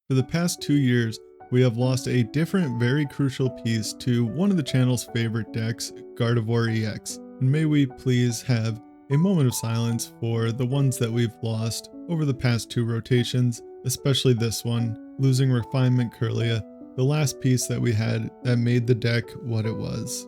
For the past 2 years, we have lost a different, very crucial piece to one of the channel's favorite decks, Gardevoir EX. And may we please have a moment of silence for the ones that we've lost over the past 2 rotations, especially this one, losing Refinement Kirlia, the last piece that we had that made the deck what it was.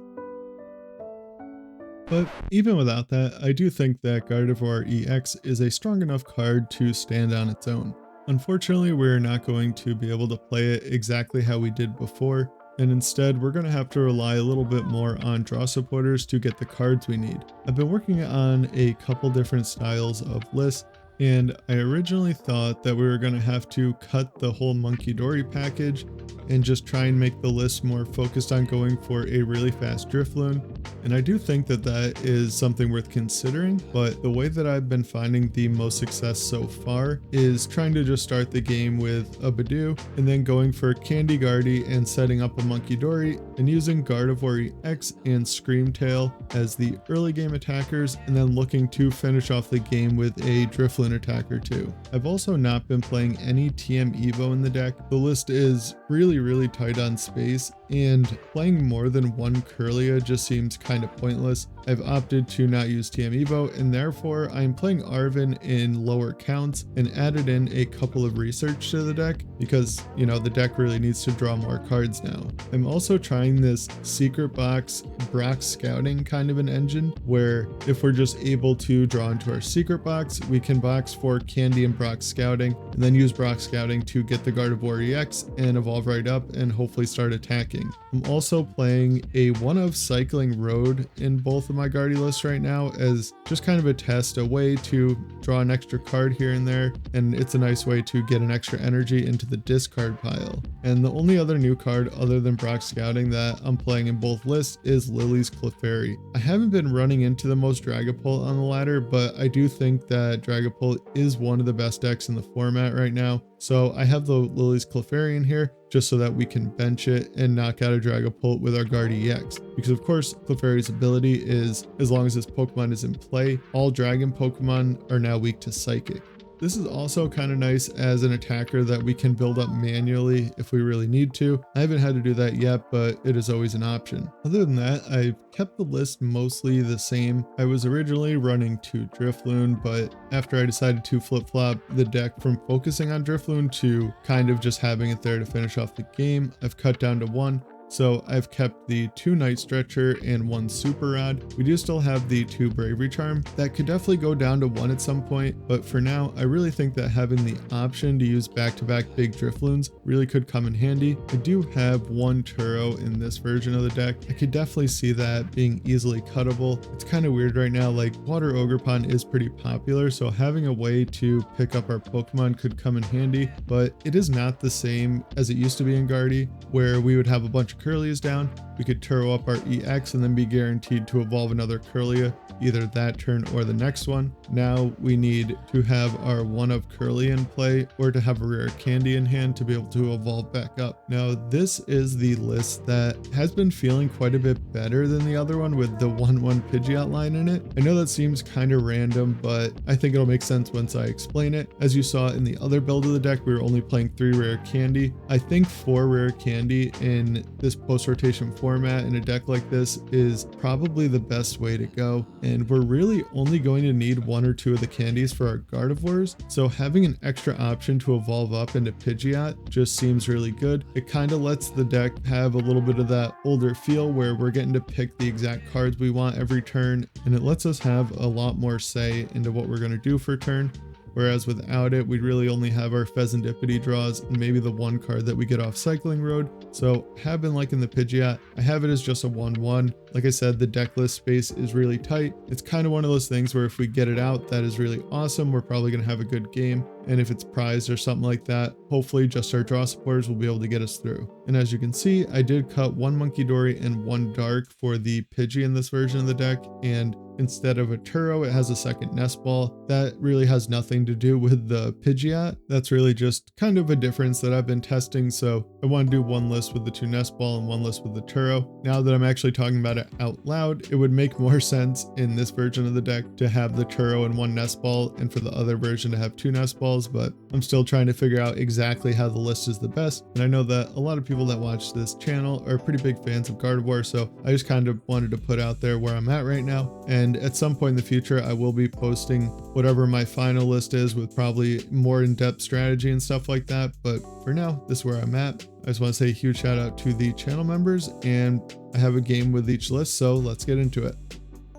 But even without that, I do think that Gardevoir EX is a strong enough card to stand on its own. Unfortunately, we're not going to be able to play it exactly how we did before, and instead we're going to have to rely a little bit more on draw supporters to get the cards we need. I've been working on a couple different styles of lists, and I originally thought that we were going to have to cut the whole Munkidori package and just try and make the list more focused on going for a really fast Drifloon. And I do think that that is something worth considering, but the way that I've been finding the most success so far is trying to just start the game with a Budew and then going for Candy Guardy and setting up a Munkidori and using Gardevoir EX and Screamtail as the early game attackers, and then looking to finish off the game with a Drifloon attacker too. I've also not been playing any TM Evo in the deck. The list is really tight on space, and playing more than one Kirlia just seems kind of pointless. I've opted to not use TM Evo, and therefore I'm playing Arven in lower counts and added in a couple of research to the deck because, you know, the deck really needs to draw more cards now. I'm also trying this Secret Box Brock Scouting kind of an engine, where if we're just able to draw into our Secret Box, we can box for Candy and Brock Scouting, and then use Brock Scouting to get the Gardevoir EX and evolve right up and hopefully start attacking. I'm also playing a one of Cycling Road in both of my Guardy lists right now as just kind of a test, a way to draw an extra card here and there, and it's a nice way to get an extra energy into the discard pile. And the only other new card other than Brock Scouting that I'm playing in both lists is Lillie's Clefairy. I haven't been running into the most Dragapult on the ladder, but I do think that Dragapult is one of the best decks in the format right now. So I have the Lillie's Clefairy in here just so that we can bench it and knock out a Dragapult with our Guardy EX. Because of course, Clefairy's ability is, as long as this Pokemon is in play, all Dragon Pokemon are now weak to Psychic. This is also kind of nice as an attacker that we can build up manually if we really need to. I haven't had to do that yet, but it is always an option. Other than that, I've kept the list mostly the same. I was originally running 2 Drifloon, but after I decided to flip-flop the deck from focusing on Drifloon to kind of just having it there to finish off the game, I've cut down to 1. So I've kept the 2 Night Stretcher and 1 Super Rod. We do still have the 2 Bravery Charm. That could definitely go down to 1 at some point, but for now, I really think that having the option to use back-to-back big Drifloons really could come in handy. I do have 1 Turo in this version of the deck. I could definitely see that being easily cuttable. It's kind of weird right now, like Water Ogerpon is pretty popular, so having a way to pick up our Pokemon could come in handy, but it is not the same as it used to be in Guardy, where we would have a bunch of Kirlias down, we could Turo up our EX and then be guaranteed to evolve another Kirlia either that turn or the next one. Now we need to have our one of Kirlia in play or to have a Rare Candy in hand to be able to evolve back up. Now this is the list that has been feeling quite a bit better than the other one with the 1/1 Pidgeot line in it. I know that seems kind of random, but I think it'll make sense once I explain it. As you saw in the other build of the deck, we were only playing 3 Rare Candy. I think 4 Rare Candy in this post-rotation format in a deck like this is probably the best way to go. And we're really only going to need 1 or 2 of the candies for our Gardevoirs, so having an extra option to evolve up into Pidgeot just seems really good. It kind of lets the deck have a little bit of that older feel where we're getting to pick the exact cards we want every turn, and it lets us have a lot more say into what we're going to do for turn. Whereas without it, we'd really only have our Fezandipiti draws and maybe the 1 card that we get off Cycling Road. So have been liking the Pidgeot. I have it as just a 1/1. Like I said, the deck list space is really tight. It's kind of one of those things where if we get it out, that is really awesome. We're probably going to have a good game. And if it's prized or something like that, hopefully just our draw supporters will be able to get us through. And as you can see, I did cut 1 Munkidori and 1 Dark for the Pidgey in this version of the deck. And instead of a Turo, it has a second Nest Ball. That really has nothing to do with the Pidgeot. That's really just kind of a difference that I've been testing. So I want to do one list with the 2 Nest Ball and one list with the Turo. Now that I'm actually talking about it out loud, it would make more sense in this version of the deck to have the Turo and 1 Nest Ball, and for the other version to have 2 Nest Balls, but I'm still trying to figure out exactly how the list is the best. And I know that a lot of people that watch this channel are pretty big fans of Gardevoir, so I just kind of wanted to put out there where I'm at right now. And at some point in the future, I will be posting whatever my final list is with probably more in-depth strategy and stuff like that. But for now, this is where I'm at. I just want to say a huge shout out to the channel members, and I have a game with each list, so let's get into it.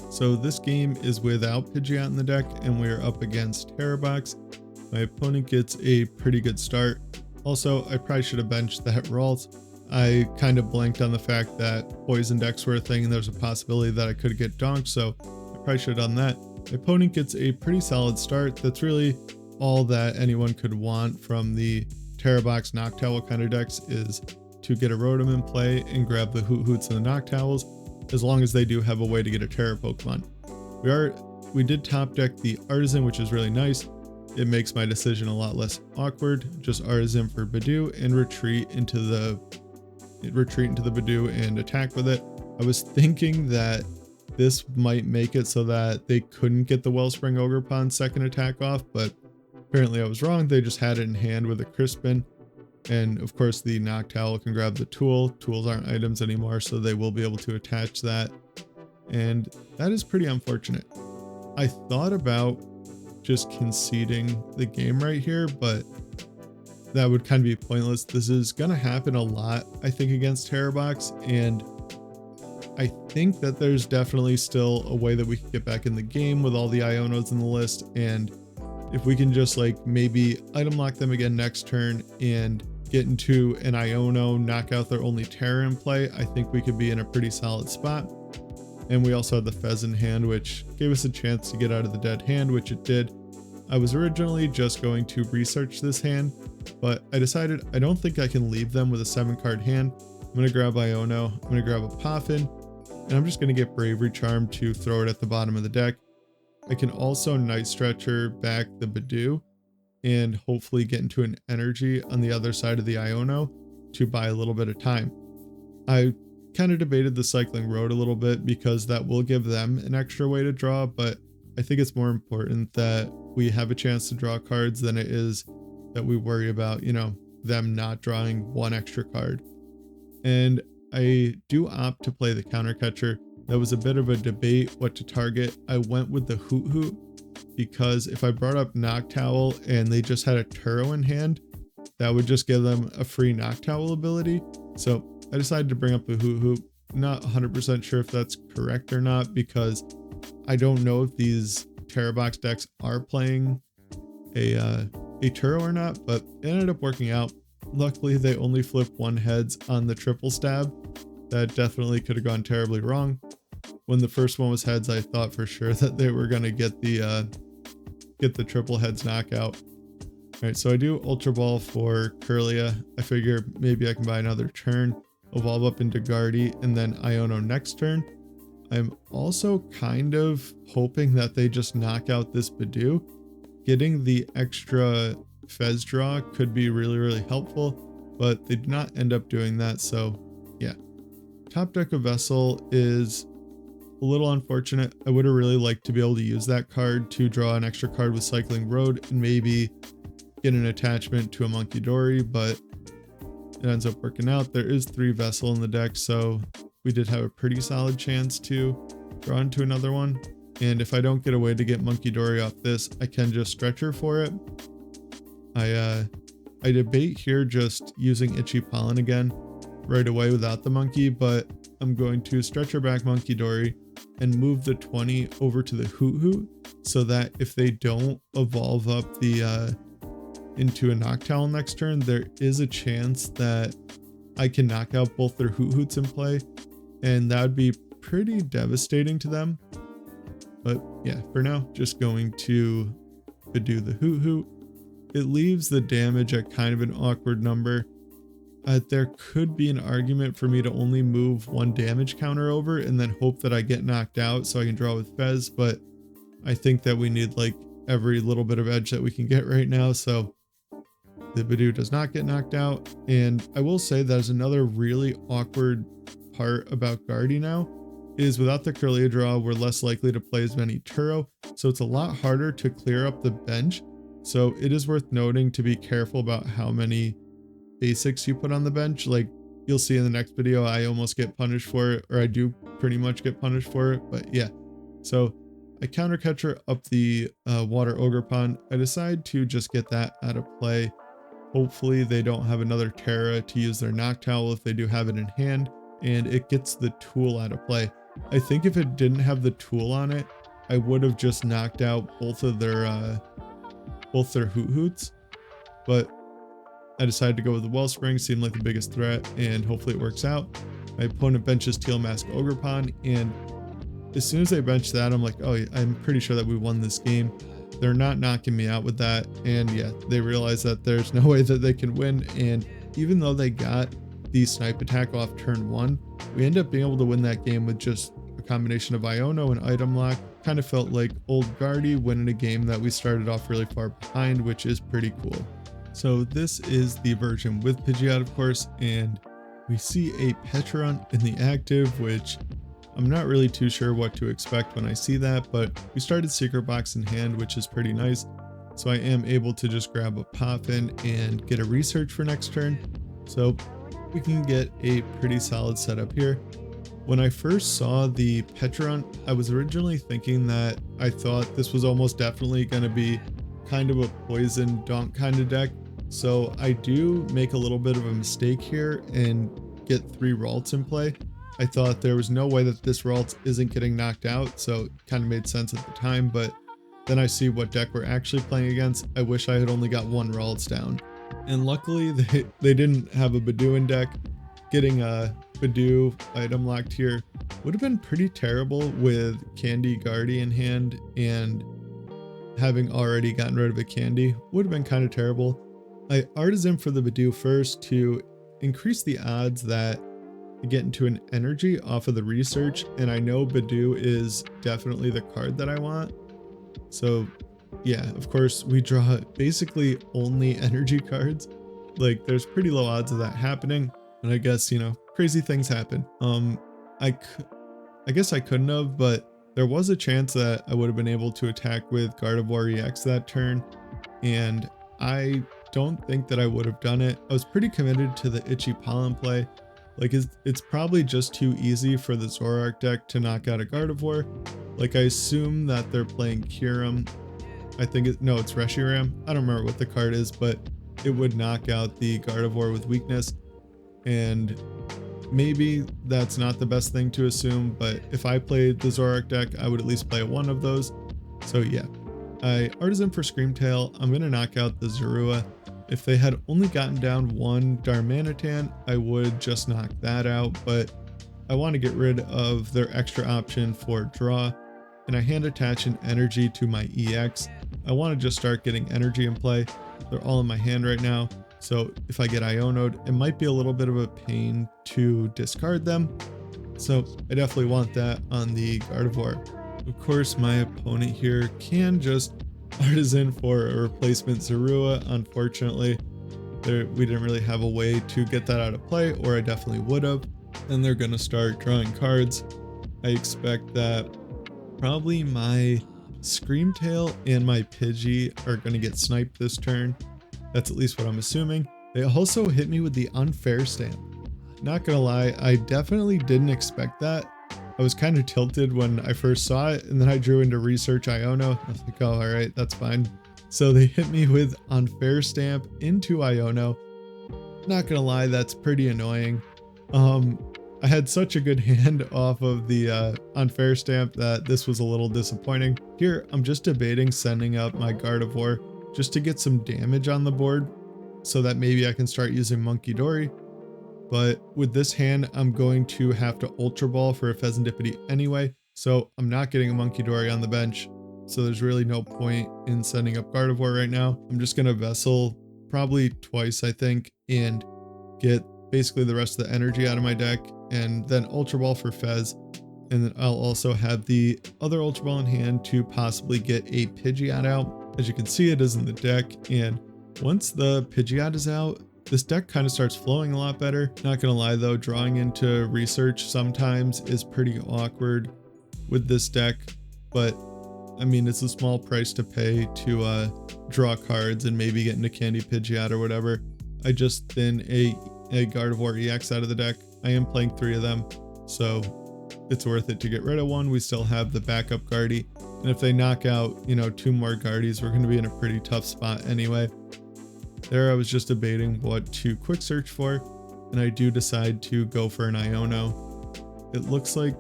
So this game is without Pidgeot in the deck, and we are up against Terrabox. My opponent gets a pretty good start. Also, I probably should have benched that Ralts. I kind of blanked on the fact that poison decks were a thing and there's a possibility that I could get donked, so I probably should have done that. My opponent gets a pretty solid start. That's really all that anyone could want from the Terrabox Noctowl kind of decks, is to get a Rotom in play and grab the Hoots and the Noctowls, as long as they do have a way to get a Terra Pokemon. We did top deck the Artazon, which is really nice. It makes my decision a lot less awkward. Just Artazon for Budew and retreat into the Budew and attack with it. I was thinking that this might make it so that they couldn't get the Wellspring Ogerpon second attack off, but apparently I was wrong. They just had it in hand with a Crispin. And of course the Noctowl can grab the Tool. Tools aren't items anymore, so they will be able to attach that. And that is pretty unfortunate. I thought about just conceding the game right here, but that would kind of be pointless. This is going to happen a lot, I think, against Terrabox, and I think that there's definitely still a way that we can get back in the game with all the Ionos in the list, and if we can just like maybe item lock them again next turn and get into an Iono, knock out their only Terra in play, I think we could be in a pretty solid spot. And we also had the Fez in hand, which gave us a chance to get out of the dead hand, which it did. I was originally just going to research this hand, but I decided I don't think I can leave them with a 7-card hand. I'm going to grab Iono, I'm going to grab a Poffin, and I'm just going to get Bravery Charm to throw it at the bottom of the deck. I can also Night Stretcher back the Budew and hopefully get into an energy on the other side of the Iono to buy a little bit of time. I kind of debated the Cycling Road a little bit because that will give them an extra way to draw, but I think it's more important that we have a chance to draw cards than it is that we worry about, you know, them not drawing one extra card. And I do opt to play the counter catcher. That was a bit of a debate what to target. I went with the Hoot because if I brought up Noctowl and they just had a Turo in hand, that would just give them a free Noctowl ability. So I decided to bring up the Hoot. Not 100% sure if that's correct or not, because I don't know if these Terrabox decks are playing a Turo or not, but it ended up working out. Luckily, they only flipped 1 heads on the triple stab. That definitely could have gone terribly wrong. When the first one was heads, I thought for sure that they were going to get the triple heads knockout. All right, so I do Ultra Ball for Kirlia. I figure maybe I can buy another turn, evolve up into Guardy, and then Iono next turn. I'm also kind of hoping that they just knock out this Budew. Getting the extra Fez draw could be really, really helpful, but they did not end up doing that, so yeah. Top deck of Vessel is a little unfortunate. I would have really liked to be able to use that card to draw an extra card with Cycling Road and maybe get an attachment to a Munkidori, but it ends up working out. There is 3 Vessel in the deck, so we did have a pretty solid chance to draw into another one. And if I don't get a way to get Munkidori off this, I can just Stretcher for it. I debate here just using Itchy Pollen again right away without the monkey, but I'm going to Stretcher back Munkidori and move the 20 over to the Hoot so that if they don't evolve up the into a Noctowl next turn, there is a chance that I can knock out both their Hoots in play, and that would be pretty devastating to them. But yeah, for now, just going to do the Hoot. It leaves the damage at kind of an awkward number. there could be an argument for me to only move one damage counter over and then hope that I get knocked out so I can draw with Fez, but I think that we need like every little bit of edge that we can get right now, so the Budew does not get knocked out. And I will say there's another really awkward part about Guardy now, is without the Kirlia draw, we're less likely to play as many Turo, so it's a lot harder to clear up the bench. So it is worth noting to be careful about how many basics you put on the bench. Like you'll see in the next video, I almost get punished for it, or I do pretty much get punished for it, but yeah. So I counter catcher up the water ogre pond. I decide to just get that out of play. Hopefully they don't have another Terra to use their Noctowl if they do have it in hand, and it gets the tool out of play. I think if it didn't have the tool on it, I would have just knocked out both their Hoot Hoots, but I decided to go with the Wellspring, seemed like the biggest threat, and hopefully it works out. My opponent benches Teal Mask Ogrepon, and as soon as they bench that, I'm like, oh, I'm pretty sure that we won this game. They're not knocking me out with that, and yeah, they realize that there's no way that they can win, and even though they got the snipe attack off turn 1, we end up being able to win that game with just a combination of Iono and item lock. Kind of felt like old Guardy winning a game that we started off really far behind, which is pretty cool. So this is the version with Pidgeot, of course, and we see a Petrunt in the active, which I'm not really too sure what to expect when I see that, but we started Secret Box in hand, which is pretty nice. So I am able to just grab a Poffin and get a research for next turn. So we can get a pretty solid setup here. When I first saw the Petrunt, I was originally thinking that I thought this was almost definitely going to be kind of a poison donk kind of deck. So I do make a little bit of a mistake here and get 3 Ralts in play. I thought there was no way that this Ralts isn't getting knocked out, so it kind of made sense at the time, but then I see what deck we're actually playing against. I wish I had only got 1 Ralts down. And luckily they didn't have a Budew in deck. Getting a Budew item locked here would have been pretty terrible with Candy Guardy in hand, and having already gotten rid of a Candy would have been kind of terrible. I Artazon for the Budew first to increase the odds that I get into an energy off of the research, and I know Budew is definitely the card that I want. So yeah, of course we draw basically only energy cards. Like there's pretty low odds of that happening, and I guess, you know, crazy things happen. I guess I couldn't have, but there was a chance that I would have been able to attack with Gardevoir EX that turn, and I don't think that I would have done it. I was pretty committed to the Itchy Pollen play. Like it's probably just too easy for the Zoroark deck to knock out a Gardevoir. Like I assume that they're playing Kyurem. I think it's Reshiram. I don't remember what the card is, but it would knock out the Gardevoir with weakness. And maybe that's not the best thing to assume, but if I played the Zoroark deck, I would at least play one of those. So yeah, I Artazon for Screamtail. I'm going to knock out the Zorua. If they had only gotten down 1 Darmanitan, I would just knock that out, but I want to get rid of their extra option for draw, and I hand attach an energy to my EX. I want to just start getting energy in play. They're all in my hand right now, so if I get Iono'd, it might be a little bit of a pain to discard them. So I definitely want that on the Gardevoir. Of course, my opponent here can just Artazon for a replacement Zorua. Unfortunately, we didn't really have a way to get that out of play, or I definitely would have. And they're going to start drawing cards. I expect that probably my Screamtail and my Pidgey are going to get sniped this turn. That's at least what I'm assuming. They also hit me with the Unfair Stamp. Not gonna lie, I definitely didn't expect that. I was kind of tilted when I first saw it, and then I drew into Research Iono. I was like, oh, all right, that's fine. So they hit me with Unfair Stamp into Iono. Not gonna lie, that's pretty annoying. I had such a good hand off of the Unfair Stamp that this was a little disappointing. Here, I'm just debating sending up my Gardevoir just to get some damage on the board so that maybe I can start using Munkidori. But with this hand, I'm going to have to Ultra Ball for a Fezandipiti anyway, so I'm not getting a Munkidori on the bench. So there's really no point in sending up Gardevoir right now. I'm just going to Vessel probably twice, I think, and get basically the rest of the energy out of my deck, and then Ultra Ball for Fez. And then I'll also have the other Ultra Ball in hand to possibly get a Pidgeot out. As you can see, it is in the deck, and once the Pidgeot is out, this deck kind of starts flowing a lot better. Not gonna lie though, drawing into research sometimes is pretty awkward with this deck, but I mean, it's a small price to pay to draw cards and maybe get into Candy Pidgeot or whatever. I just thin a Gardevoir EX out of the deck. I am playing 3 of them, so it's worth it to get rid of one. We still have the backup Guardy, and if they knock out, you know, 2 more Guardies, we're going to be in a pretty tough spot anyway. There I was just debating what to quick search for, and I do decide to go for an Iono. It looks like,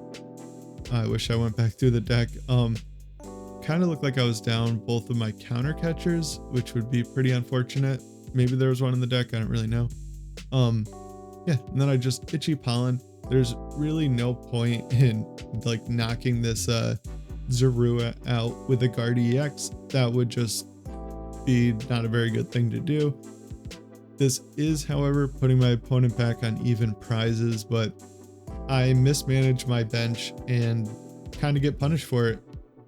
I wish I went back through the deck. Kind of looked like I was down both of my counter catchers, which would be pretty unfortunate. Maybe there was one in the deck, I don't really know. Yeah, and then I just Itchy Pollen. There's really no point in like knocking this Zorua out with a Guardy EX. That would just be not a very good thing to do. This is, however, putting my opponent back on even prizes, but I mismanage my bench and kind of get punished for it.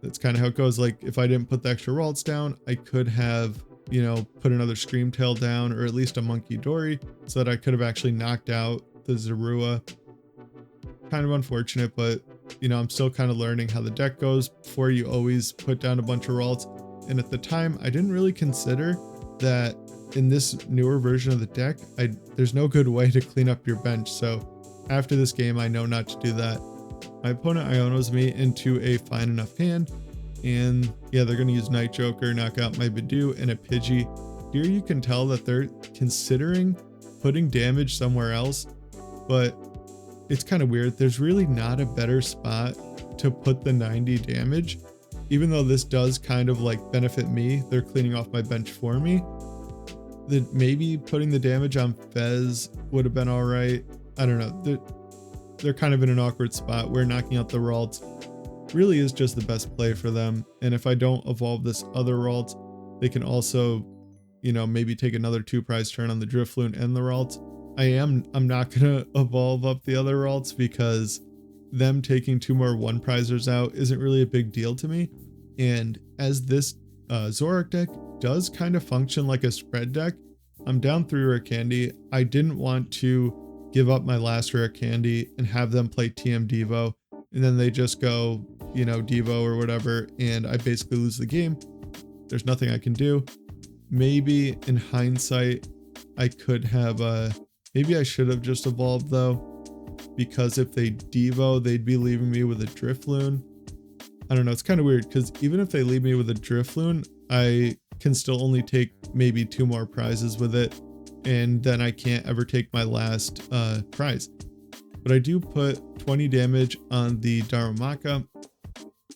That's kind of how it goes. Like, if I didn't put the extra Ralts down, I could have, you know, put another Screamtail down, or at least a Munkidori, so that I could have actually knocked out the Zorua. Kind of unfortunate, but you know, I'm still kind of learning how the deck goes. Before, you always put down a bunch of Ralts, and at the time I didn't really consider that in this newer version of the deck, there's no good way to clean up your bench. So after this game, I know not to do that. My opponent Ionos me into a fine enough hand, and yeah, they're going to use Night Joker, knock out my Budew and a Pidgey. Here you can tell that they're considering putting damage somewhere else, but it's kind of weird. There's really not a better spot to put the 90 damage. Even though this does kind of like benefit me, they're cleaning off my bench for me. That maybe putting the damage on Fez would have been all right. I don't know. They're kind of in an awkward spot where knocking out the Ralts really is just the best play for them. And if I don't evolve this other Ralts, they can also, you know, maybe take another 2 prize turn on the Drifloon and the Ralts. I'm not gonna evolve up the other Ralts because them taking 2 more 1 prizers out isn't really a big deal to me. And as this Zoroark deck does kind of function like a spread deck, I'm down 3 Rare Candy. I didn't want to give up my last Rare Candy and have them play TM Devo, and then they just go, you know, Devo or whatever, and I basically lose the game. There's nothing I can do. Maybe in hindsight, I could have maybe I should have just evolved though, because if they Devo, they'd be leaving me with a Drifloon. I don't know, it's kind of weird because even if they leave me with a Drifloon, I can still only take maybe 2 more prizes with it, and then I can't ever take my last prize. But I do put 20 damage on the Darumaka.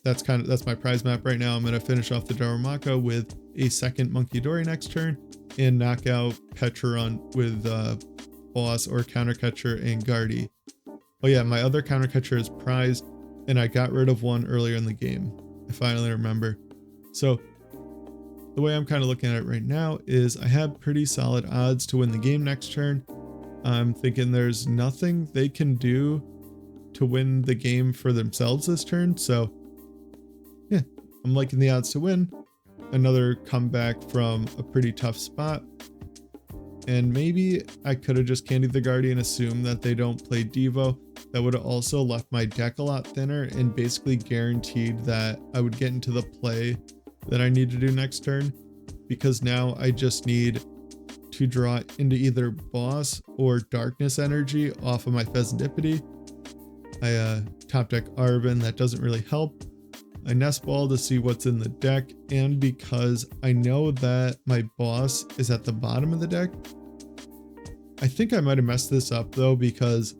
That's my prize map right now. I'm gonna finish off the Darumaka with a second Munkidori next turn and knock out Petron with Boss or Counter Catcher and Guardy. Oh yeah, my other Counter Catcher is prized, and I got rid of one earlier in the game. I finally remember. So the way I'm kind of looking at it right now is I have pretty solid odds to win the game next turn. I'm thinking there's nothing they can do to win the game for themselves this turn. So yeah, I'm liking the odds to win. Another comeback from a pretty tough spot. And maybe I could have just candied the Guardian and assumed that they don't play Devo. That would have also left my deck a lot thinner and basically guaranteed that I would get into the play that I need to do next turn, because now I just need to draw into either Boss or Darkness Energy off of my Fezandipiti. I top deck Arven, that doesn't really help. I Nest Ball to see what's in the deck, and because I know that my Boss is at the bottom of the deck, I think I might have messed this up though, because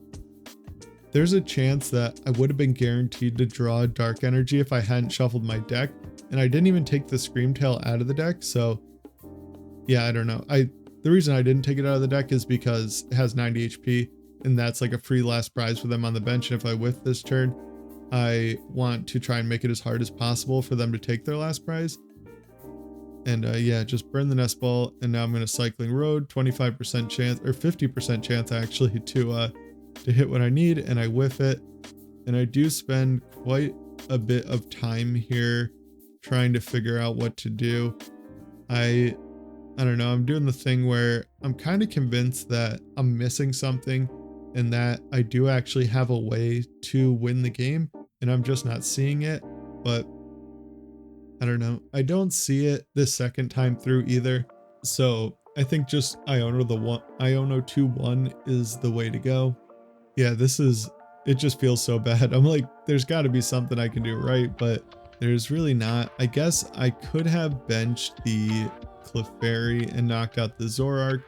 there's a chance that I would have been guaranteed to draw Dark Energy if I hadn't shuffled my deck, and I didn't even take the Screamtail out of the deck. So yeah, I don't know. The reason I didn't take it out of the deck is because it has 90 HP, and that's like a free last prize for them on the bench. And if I whiff this turn, I want to try and make it as hard as possible for them to take their last prize. And yeah, just burn the Nest Ball, and now I'm going to Cycling Road, 25% chance, or 50% chance actually, to hit what I need, and I whiff it. And I do spend quite a bit of time here trying to figure out what to do. I don't know, I'm doing the thing where I'm kind of convinced that I'm missing something and that I do actually have a way to win the game, and I'm just not seeing it. But I don't know, I don't see it this second time through either. So I think just Iono 2-1 is the way to go. Yeah, it just feels so bad. I'm like, there's got to be something I can do right, but there's really not. I guess I could have benched the Clefairy and knocked out the Zoroark,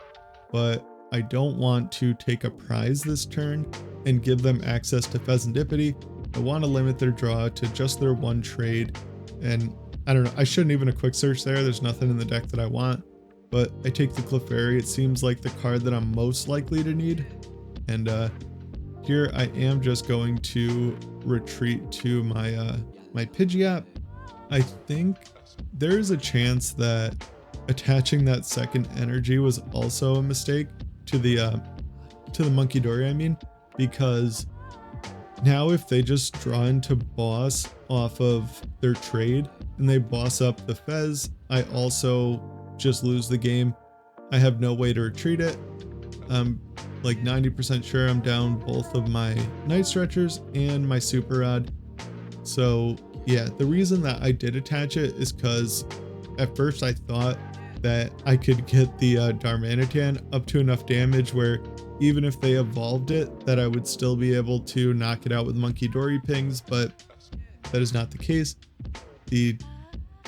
but I don't want to take a prize this turn and give them access to Fezandipiti. I want to limit their draw to just their one trade, and I don't know, I shouldn't even a quick search there. There's nothing in the deck that I want, but I take the Clefairy. It seems like the card that I'm most likely to need, and here I am just going to retreat to my my Pidgeot. I think there is a chance that attaching that second energy was also a mistake to the Munkidori, I mean, because now if they just draw into boss off of their trade and they boss up the Fez, I also just lose the game. I have no way to retreat it. I'm like 90% sure I'm down both of my Night Stretchers and my Super Rod. So yeah, the reason that I did attach it is because at first I thought that I could get the Darmanitan up to enough damage where even if they evolved it, that I would still be able to knock it out with Munkidori pings, but that is not the case. The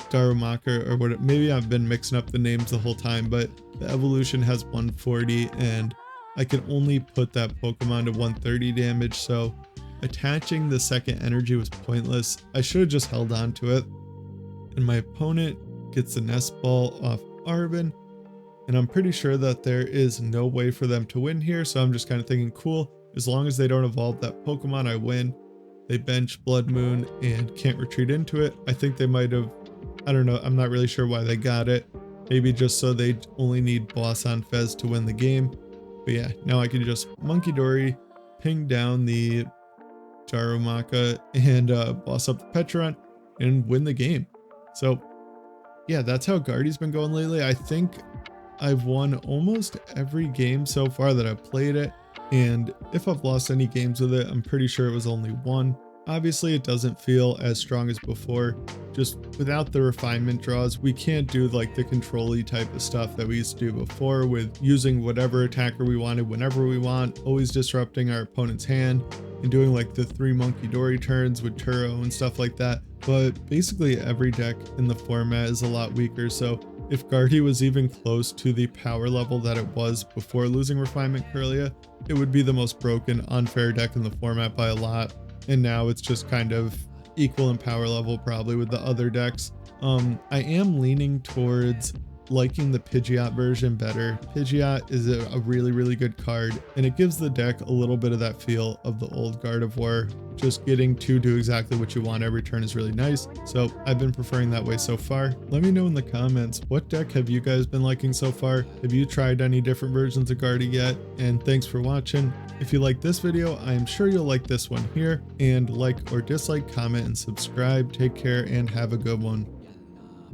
Darumaka, or what, maybe I've been mixing up the names the whole time, but the evolution has 140 and I can only put that Pokemon to 130 damage, so attaching the second energy was pointless. I should have just held on to it. And my opponent gets the Nest Ball off Arven, and I'm pretty sure that there is no way for them to win here, so I'm just kind of thinking, cool, as long as they don't evolve that Pokemon, I win. They bench Blood Moon and can't retreat into it. I think they might have, I don't know, I'm not really sure why they got it. Maybe just so they only need boss on Fez to win the game. But yeah, now I can just Munkidori, ping down the Darumaka, and boss up the Petron and win the game. So yeah, that's how Guardy's been going lately. I think I've won almost every game so far that I've played it, and if I've lost any games with it, I'm pretty sure it was only one. Obviously it doesn't feel as strong as before. Just without the refinement draws, we can't do like the control-y type of stuff that we used to do before with using whatever attacker we wanted whenever we want, always disrupting our opponent's hand and doing like the 3 Munkidori turns with Turo and stuff like that. But basically every deck in the format is a lot weaker, so if Guardy was even close to the power level that it was before losing Refinement Kirlia, it would be the most broken, unfair deck in the format by a lot. And now it's just kind of equal in power level probably with the other decks. I am leaning towards liking the Pidgeot version better. Pidgeot is a really good card, and it gives the deck a little bit of that feel of the old Gardevoir. Just getting to do exactly what you want every turn is really nice, so I've been preferring that way so far. Let me know in the comments, what deck have you guys been liking so far? Have you tried any different versions of Guardy yet? And thanks for watching. If you like this video, I am sure you'll like this one here, and like or dislike, comment, and subscribe. Take care and have a good one.